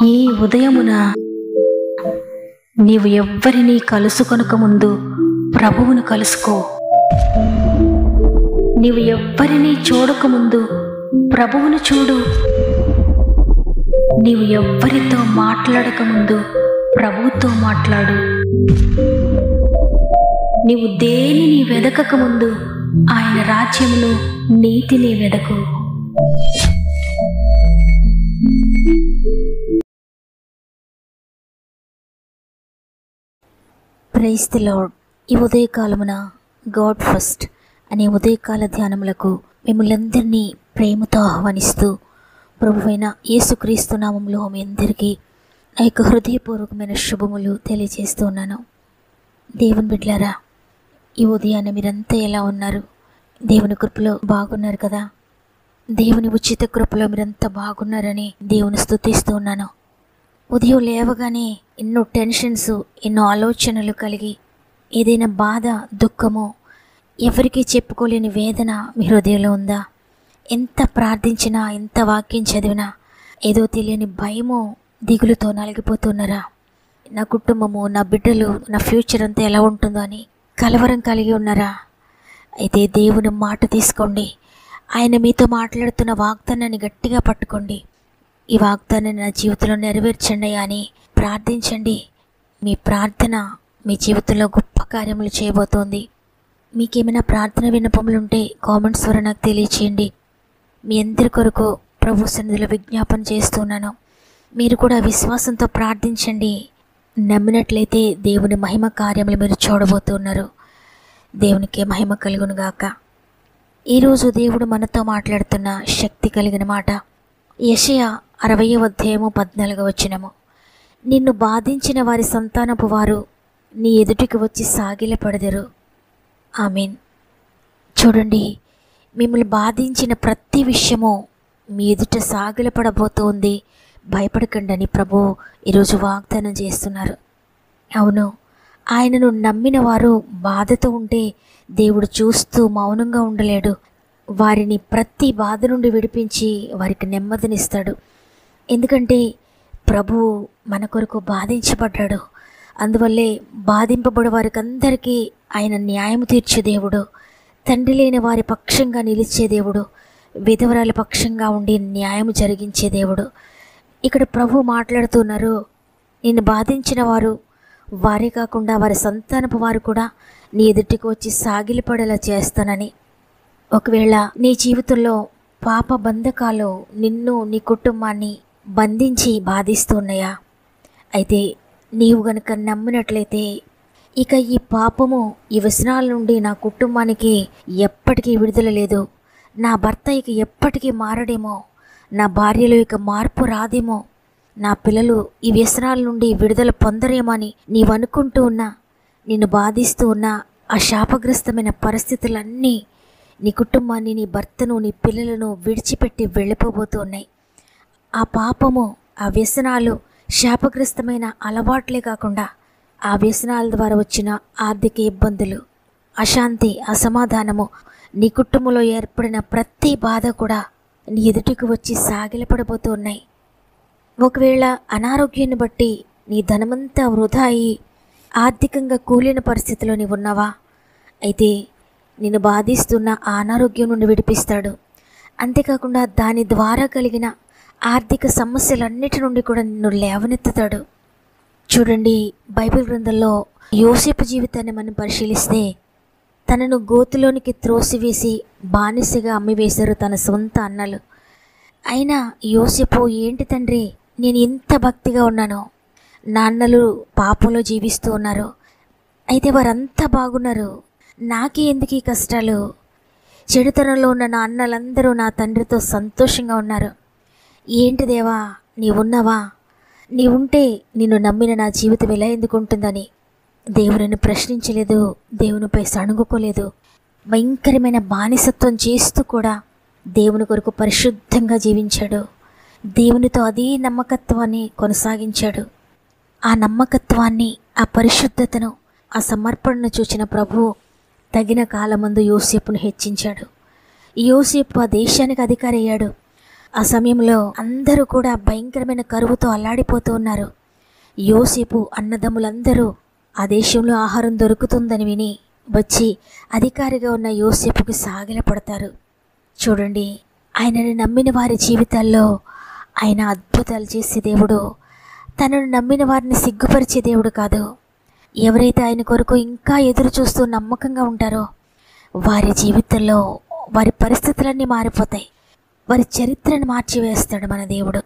ఈ ఉదయమున నీవు ఎవ్వరినీ కలుసుకొనక ముందు ప్రభువును కలుసుకో. నీవు ఎవ్వరినీ చూడకముందు ప్రభువును చూడు. నీవు ఎవ్వరితో మాట్లాడకముందు ప్రభువుతో మాట్లాడు. నీవు దేనిని వెదకకముందు ఆయన రాజ్యమును, నీతిని వెదకు. Praise the lord. ఈ ఉదయకాలమున గాడ్ ఫస్ట్ అనే ఉదయకాల ధ్యానములకు మిమ్మల్ని అందరినీ ప్రేమతో ఆహ్వానిస్తూ ప్రభువైన యేసుక్రీస్తు నామములో మీ అందరికీ నా యొక్క హృదయపూర్వకమైన శుభములు తెలియజేస్తూ ఉన్నాను. దేవుని బిడ్డలారా, ఈ ఉదయాన్నే మీరంతా ఎలా ఉన్నారు? దేవుని కృపలో బాగున్నారు కదా? దేవుని ఉచిత కృపలో మీరంతా బాగున్నారని దేవుని స్తుతిస్తూ ఉన్నాను. ఉదయం లేవగానే ఎన్నో టెన్షన్స్, ఎన్నో ఆలోచనలు కలిగి ఏదైనా బాధ, దుఃఖము, ఎవరికీ చెప్పుకోలేని వేదన మీ హృదయంలో ఉందా? ఎంత ప్రార్థించినా, ఎంత వాక్యం చదివినా ఏదో తెలియని భయము, దిగులుతో నలిగిపోతున్నారా? నా కుటుంబము, నా బిడ్డలు, నా ఫ్యూచర్ అంతా ఎలా ఉంటుందో అని కలవరం కలిగి ఉన్నారా? అయితే దేవుని మాట తీసుకోండి. ఆయన మీతో మాట్లాడుతున్న వాగ్దానాన్ని గట్టిగా పట్టుకోండి. ఈ వాగ్దానాన్ని నా జీవితంలో నెరవేర్చండి అని ప్రార్థించండి. మీ ప్రార్థన మీ జీవితంలో గొప్ప కార్యములు చేయబోతోంది. మీకేమైనా ప్రార్థన విన్నపములుంటే కామెంట్స్ ద్వారా నాకు తెలియచేయండి. మీ అందరి కొరకు ప్రభు సన్నిధిలో విజ్ఞాపన చేస్తున్నాను. మీరు కూడా విశ్వాసంతో ప్రార్థించండి. నమ్మినట్లయితే దేవుని మహిమ కార్యములు మీరు చూడబోతున్నారు. దేవునికి మహిమ కలుగును గాక. ఈరోజు దేవుడు మనతో మాట్లాడుతున్న శక్తి కలిగిన మాట యెషయా 60:14 నిన్ను బాధించిన వారి సంతానపు వారు నీ ఎదుటికి వచ్చి సాగిలపడెదరు. ఆమేన్. చూడండి, మిమ్మల్ని బాధించిన ప్రతి విషయము మీ ఎదుట సాగిలపడబోతోంది. భయపడకండి అని ప్రభు ఈరోజు వాగ్దానం చేస్తున్నారు. అవును, ఆయనను నమ్మిన వారు బాధతో ఉంటే దేవుడు చూస్తూ మౌనంగా ఉండలేడు. వారిని ప్రతి బాధ నుండి విడిపించి వారికి నెమ్మదినిస్తాడు. ఎందుకంటే ప్రభువు మన కొరకు బాధించబడ్డాడు. అందువల్లే బాధింపబడే వారికి అందరికీ ఆయన న్యాయం తీర్చే దేవుడు, తండ్రి లేని వారి పక్షంగా నిలిచే దేవుడు, విధవరాల పక్షంగా ఉండి న్యాయం జరిగించే దేవుడు. ఇక్కడ ప్రభు మాట్లాడుతున్నారు, నిన్ను బాధించిన వారు వారే కాకుండా వారి సంతానపు వారు కూడా నీ ఎదుటికి వచ్చి సాగిలిపడేలా చేస్తానని. ఒకవేళ నీ జీవితంలో పాప బంధకాలు నిన్ను, నీ కుటుంబాన్ని బంధించి బాధిస్తున్నాయా? అయితే నీవు గనుక నమ్మినట్లయితే ఇక ఈ పాపము, ఈ వ్యసనాల నుండి నా కుటుంబానికి ఎప్పటికీ విడుదల లేదు, నా భర్త ఇక ఎప్పటికీ మారడేమో, నా భార్యలో ఇక మార్పు రాదేమో, నా పిల్లలు ఈ వ్యసనాల నుండి విడుదల పొందరేమో అని నీవు అనుకుంటూ ఉన్నా, నిన్ను బాధిస్తూ ఉన్న ఆ శాపగ్రస్తమైన పరిస్థితులన్నీ నీ కుటుంబాన్ని, నీ భర్తను, నీ పిల్లలను విడిచిపెట్టి వెళ్ళిపోబోతూ ఉన్నాయి. ఆ పాపము, ఆ వ్యసనాలు, శాపగ్రస్తమైన అలవాట్లే కాకుండా ఆ వ్యసనాల ద్వారా వచ్చిన ఆర్థిక ఇబ్బందులు, అశాంతి, అసమాధానము, నీ కుటుంబంలో ఏర్పడిన ప్రతి బాధ కూడా నీ ఎదుటికి వచ్చి సాగిలపడబోతూ ఉన్నాయి. ఒకవేళ అనారోగ్యాన్ని బట్టి నీ ధనమంతా వృధా అయి ఆర్థికంగా కూలిన పరిస్థితిలో నీవు ఉన్నావా? అయితే నిన్ను బాధిస్తున్న ఆ అనారోగ్యం నుండి విడిపిస్తాడు. అంతేకాకుండా దాని ద్వారా కలిగిన ఆర్థిక సమస్యలన్నిటి నుండి కూడా నిన్ను లేవనెత్తుతాడు. చూడండి, బైబిల్ గ్రంథంలో యోసేపు జీవితాన్ని మనం పరిశీలిస్తే తనను గోతిలోనికి త్రోసివేసి బానిసగా అమ్మివేశారు తన సొంత అన్నలు. అయినా యోసేపు, ఏంటి తండ్రి, నేను ఇంత భక్తిగా ఉన్నాను, నా అన్నలు పాపంలో జీవిస్తూ ఉన్నారు, అయితే వారంతా బాగున్నారు, నాకే ఎందుకు ఈ కష్టాలు? చెడుతనంలో ఉన్న నా అన్నలందరూ నా తండ్రితో సంతోషంగా ఉన్నారు. ఏంటి దేవా, నీవున్నావా? నీవుంటే నిన్ను నమ్మిన నా జీవితం ఎలా ఎందుకు ఉంటుందని దేవుని ప్రశ్నించలేదు, దేవునిపై సణుగుకోలేదు. భయంకరమైన బానిసత్వం చేస్తూ కూడా దేవుని కొరకు పరిశుద్ధంగా జీవించాడు. దేవునితో అదే నమ్మకత్వాన్ని కొనసాగించాడు. ఆ నమ్మకత్వాన్ని, ఆ పరిశుద్ధతను, ఆ సమర్పణను చూచిన ప్రభువు తగిన కాలమందు యోసేపును హెచ్చించాడు. యోసేపు ఆ దేశానికి అధికారి అయ్యాడు. ఆ సమయంలో అందరూ కూడా భయంకరమైన కరువుతో అల్లాడిపోతూ ఉన్నారు. యోసేపు అన్నదమ్ములందరూ ఆ దేశంలో ఆహారం దొరుకుతుందని విని వచ్చి అధికారిగా ఉన్న యోసేపుకి సాగిలపడతారు. చూడండి, ఆయనను నమ్మిన వారి జీవితాల్లో ఆయన అద్భుతాలు చేసే దేవుడు. తనను నమ్మిన వారిని సిగ్గుపరిచే దేవుడు కాదు. ఎవరైతే ఆయన కొరకు ఇంకా ఎదురు చూస్తూ నమ్మకంగా ఉంటారో వారి జీవితంలో వారి పరిస్థితులన్నీ మారిపోతాయి. వారి చరిత్రను మార్చివేస్తాడు మన దేవుడు.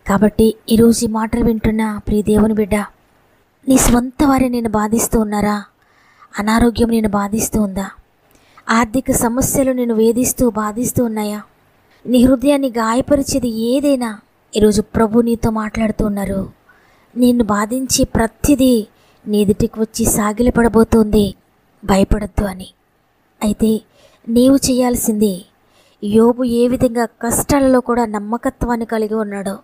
కాబట్టి ఈరోజు ఈ మాటలు వింటున్న ప్రియ దేవుని బిడ్డ, నీ స్వంత వారిని నేను బాధిస్తూ ఉన్నారా? అనారోగ్యం నేను బాధిస్తూ ఉందా? ఆర్థిక సమస్యలు నేను వేధిస్తూ బాధిస్తూ ఉన్నాయా? నీ హృదయాన్ని గాయపరిచేది ఏదైనా ఈరోజు ప్రభు నీతో మాట్లాడుతూ ఉన్నారు. నిన్ను బాధించి ప్రతిదీ నీ ఎదుటికి వచ్చి సాగిలపడబోతోంది, భయపడద్దు అని. అయితే నీవు చేయాల్సింది, యోబు ఏ విధంగా కష్టాలలో కూడా నమ్మకత్వాన్ని కలిగి ఉన్నాడో,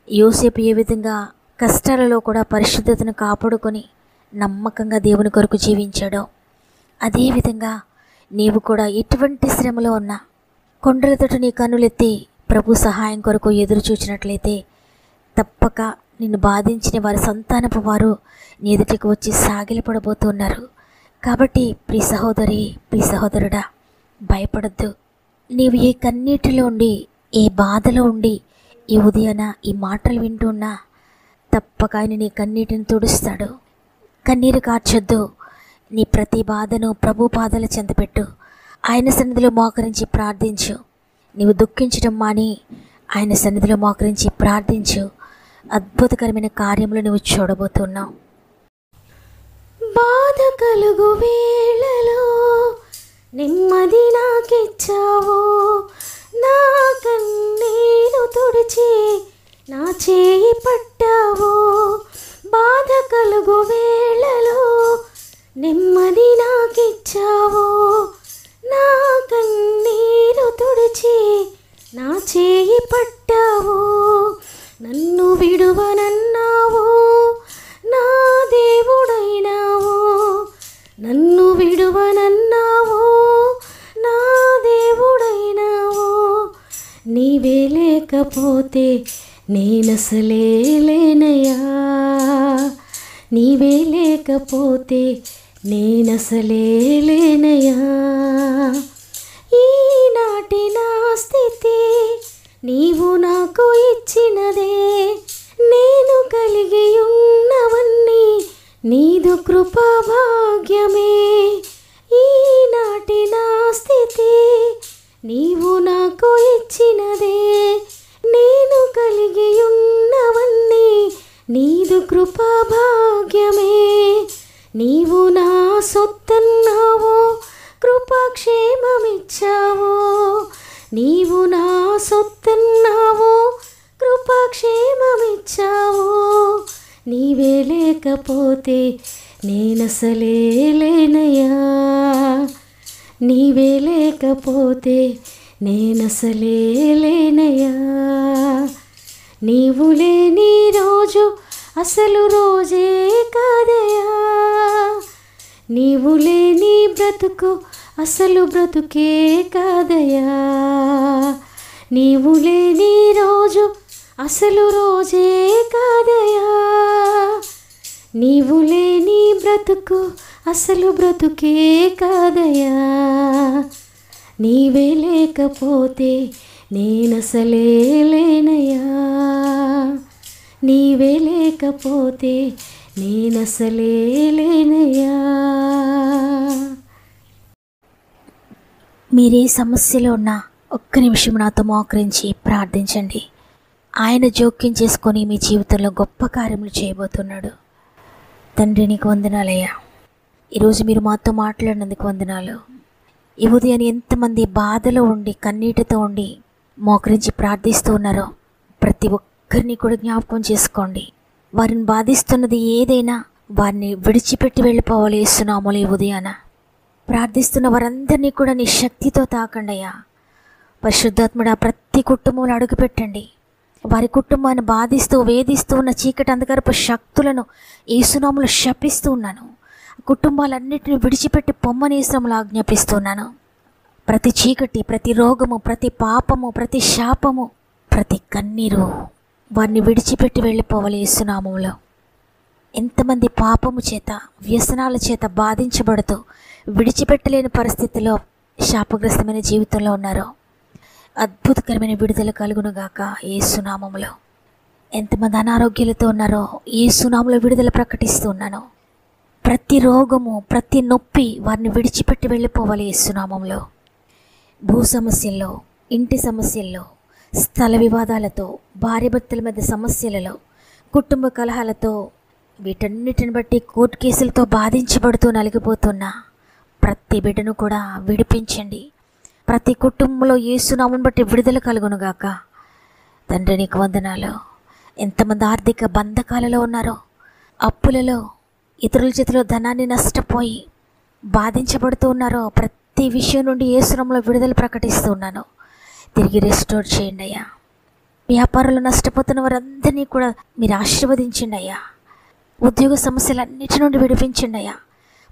యోసేపు ఏ విధంగా కష్టాలలో కూడా పరిశుద్ధతను కాపాడుకొని నమ్మకంగా దేవుని కొరకు జీవించాడో, అదేవిధంగా నీవు కూడా ఎటువంటి శ్రమలో ఉన్నా కొండలతోటి నీ కన్నులెత్తి ప్రభు సహాయం కొరకు ఎదురు చూచినట్లయితే తప్పక నిన్ను బాధించిన వారి సంతానపు వారు నీ ఎదుటికి వచ్చి సాగిలపడబోతున్నారు. కాబట్టి ప్రియ సహోదరి, ప్రియ సహోదరుడా, భయపడద్దు. నీవు ఏ కన్నీటిలో ఉండి, ఏ బాధలో ఉండి ఈ ఉదయాన ఈ మాటలు వింటున్నా తప్పక ఆయన నీ కన్నీటిని తుడుస్తాడు. కన్నీరు కార్చొద్దు. నీ ప్రతి బాధను ప్రభు పాదాల చెంత పెట్టు. ఆయన సన్నిధిలో మోకరించి ప్రార్థించు. నీవు దుఃఖించడం మాని ఆయన సన్నిధిలో మోకరించి ప్రార్థించు. అద్భుతకరమైన కార్యములు నువ్వు చూడబోతున్నావు. బాధ కలుగు వేళలో నెమ్మది నాకిచ్చావు, నా కన్నీరు తుడిచి నా చేయి పట్టావు. బాధ కలుగు వేళలో నెమ్మది నాకిచ్చావు, నా కన్నీరు తుడిచి నా చేయి పట్టావు. నన్ను విడువనన్నావు, నా దేవుడైనావు. నన్ను విడువనన్నావు, నా దేవుడైనావు. నీవే లేకపోతే నేనసలే లేనయ్యా, నీవే లేకపోతే నేనసలే లేనయ్యా. ఈనాటి నా స్థితి నీవు నాకు ఇచ్చినదే, నేను కలిగి ఉన్నవన్నీ నీదు కృపా భాగ్యమే. ఈనాటి నా స్థితి నీవు నాకు ఇచ్చినదే, నేను కలిగి ఉన్నవన్నీ నీదు కృపా భాగ్యమే. నీవు నా సొత్తన్నావు, కృపాక్షేమమిచ్చావు. నీవు నా సొత్తన్నావు, కృపాక్షేమమిచ్చావు. నీవే లేకపోతే నేనసలే లేనయ్యా, నీవే లేకపోతే నేనసలే లేనయ్యా. నీవు లేని రోజు అసలు రోజే కాదయ్యా, నీవు లేని బ్రతుకు అసలు బ్రతుకే కాదయ్యా. నీవు లేని రోజు అసలు రోజే కాదయ్యా, నీవు లేని బ్రతుకు అసలు బ్రతుకే కాదయ్యా. నీవే లేకపోతే నేనసలే లేనయ్యా, నీవే లేకపోతే నేనసలే లేనయ్యా. మీరే సమస్యలో ఉన్నా ఒక్క నిమిషం నాతో మోకరించి ప్రార్థించండి. ఆయన జోక్యం చేసుకొని మీ జీవితంలో గొప్ప కార్యములు చేయబోతున్నాడు. తండ్రి, నీకు వందనాలయ్యా. ఈరోజు మీరు మాతో మాట్లాడినందుకు వందనాలు. ఈ ఉదయాన్ని ఎంతమంది బాధలో ఉండి కన్నీటితో ఉండి మోకరించి ప్రార్థిస్తూ ఉన్నారో ప్రతి ఒక్కరిని కూడా జ్ఞాపకం చేసుకోండి. వారిని బాధిస్తున్నది ఏదైనా వారిని విడిచిపెట్టి వెళ్ళిపోవాలి యేసునామములో. ఈ ఉదయాన ప్రార్థిస్తున్న వారందరినీ కూడా నీ శక్తితో తాకండి అయ్యా. పరిశుద్ధాత్ముడా, ప్రతి కుటుంబంలో అడుగుపెట్టండి. వారి కుటుంబాన్ని బాధిస్తూ వేధిస్తూ ఉన్న చీకటి అంధకారపు శక్తులను యేసునామములో శపిస్తూ ఉన్నాను. కుటుంబాలన్నిటిని విడిచిపెట్టి పొమ్మని యేసునామములో ఆజ్ఞాపిస్తున్నాను. ప్రతి చీకటి, ప్రతి రోగము, ప్రతి పాపము, ప్రతి శాపము ప్రతి కన్నీరు వారిని విడిచిపెట్టి వెళ్ళిపోవాలి యేసునామములో. ఎంతమంది పాపము చేత వ్యసనాల చేత బాధించబడుతూ విడిచిపెట్టలేని పరిస్థితిలో శాపగ్రస్తమైన జీవితంలో ఉన్నారో అద్భుతకరమైన విడుదల కలుగునుగాక యేసునామములో. ఎంతమంది అనారోగ్యాలతో ఉన్నారో యేసునామములో విడుదల ప్రకటిస్తూ ఉన్నాను. ప్రతి రోగము ప్రతి నొప్పి వారిని విడిచిపెట్టి వెళ్ళిపోవాలి యేసునామములో. భూ సమస్యల్లో, ఇంటి సమస్యల్లో, స్థల వివాదాలతో, భార్యాభర్తల మధ్య సమస్యలలో, కుటుంబ కలహాలతో, వీటన్నిటిని బట్టి కోర్టు కేసులతో బాధించబడుతూ నలిగిపోతున్న ప్రతి బిడ్డను కూడా విడిపించండి. ప్రతి కుటుంబంలో యేసునామమును బట్టి విడుదల కలుగునుగాక. తండ్రి నీకు వందనాలు. ఎంతమంది ఆర్థిక బంధకాలలో ఉన్నారో, అప్పులలో, ఇతరుల చేతిలో ధనాన్ని నష్టపోయి బాధించబడుతూ ఉన్నారో ప్రతి విషయం నుండి యేసునామములో విడుదల ప్రకటిస్తూ ఉన్నాను. తిరిగి రెస్టోర్ చేయండి అయ్యా. వ్యాపారంలో నష్టపోతున్న వారందరినీ కూడా మీరు ఆశీర్వదించండి అయ్యా. ఉద్యోగ సమస్యలన్నిటి నుండి విడిపించండి అయ్యా.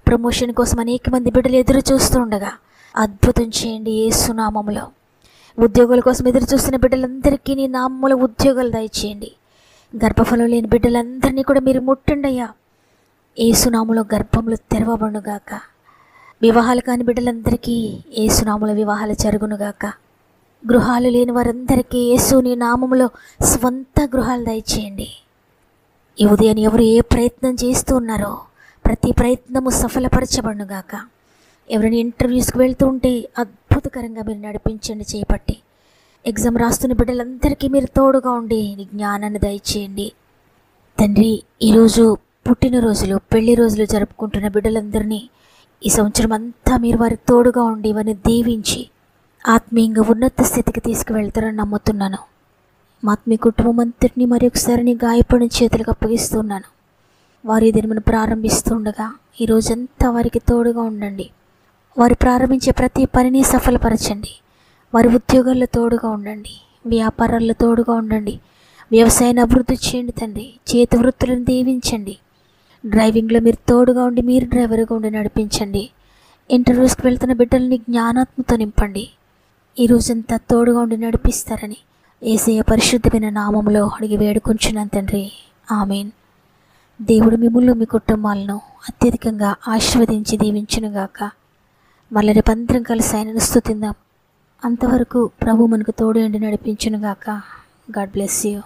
ప్రమోషన్ కోసం అనేక మంది బిడ్డలు ఎదురు చూస్తూ ఉండగా అద్భుతం చేయండి యేసునామములో. ఉద్యోగాల కోసం ఎదురు చూస్తున్న బిడ్డలందరికీ నీ నామములో ఉద్యోగాలు దయచేయండి. గర్భఫలం లేని బిడ్డలందరినీ కూడా మీరు ముట్టండి అయ్యా. యేసునామములో గర్భములు తెరవబడునుగాక. వివాహాలు కాని బిడ్డలందరికీ యేసునామములో వివాహాలు జరుగునుగాక. గృహాలు లేని వారందరికీ యేసు నీ నామములో స్వంత గృహాలు దయచేయండి. ఈ ఉదయాన్ని ఎవరు ఏ ప్రయత్నం చేస్తూ ఉన్నారో ప్రతి ప్రయత్నము సఫలపరచబడునుగాక. ఎవరైనా ఇంటర్వ్యూస్కి వెళ్తూ ఉంటే అద్భుతకరంగా మీరు నడిపించండి చేపట్టి. ఎగ్జామ్ రాస్తున్న బిడ్డలందరికీ మీరు తోడుగా ఉండి నీ జ్ఞానాన్ని దయచేయండి. తండ్రి, ఈరోజు పుట్టినరోజులు, పెళ్లి రోజులు జరుపుకుంటున్న బిడ్డలందరినీ ఈ సంవత్సరం అంతా మీరు వారికి తోడుగా ఉండి వారిని దీవించి ఆత్మీయంగా ఉన్నత స్థితికి తీసుకువెళ్తారని నమ్ముతున్నాను. మా ఆత్మీయ కుటుంబం అంతటినీ మరి ఒకసారి నీ గాయపడిన చేతులకు అప్పగిస్తున్నాను. వారి దినమును ప్రారంభిస్తుండగా ఈ రోజంతా వారికి తోడుగా ఉండండి. వారు ప్రారంభించే ప్రతి పనిని సఫలపరచండి. వారి ఉద్యోగాల్లో తోడుగా ఉండండి. వ్యాపారాల్లో తోడుగా ఉండండి. వ్యవసాయాన్ని అభివృద్ధి చేయండి తండ్రి. చేతి వృత్తులను దీవించండి. డ్రైవింగ్లో మీరు తోడుగా ఉండి మీరు డ్రైవర్గా ఉండి నడిపించండి. ఇంటర్వ్యూస్కి వెళ్తున్న బిడ్డల్ని జ్ఞానాత్మతో నింపండి. ఈ రోజంతా తోడుగా ఉండి నడిపిస్తారని యేసయ్య పరిశుద్ధమైన నామములో అడిగి వేడుకొంచున్నాను తండ్రి. ఆమేన్. దేవుడు మిమ్ములను మీ కుటుంబాలను అత్యధికంగా ఆశీర్వదించి దీవించునుగాక. మళ్ళీ రేపంతరం కలిసి ఆయనను స్తుతిందాం. అంతవరకు ప్రభు మనకు తోడు ఉండి నడిపించునుగాక. God bless you.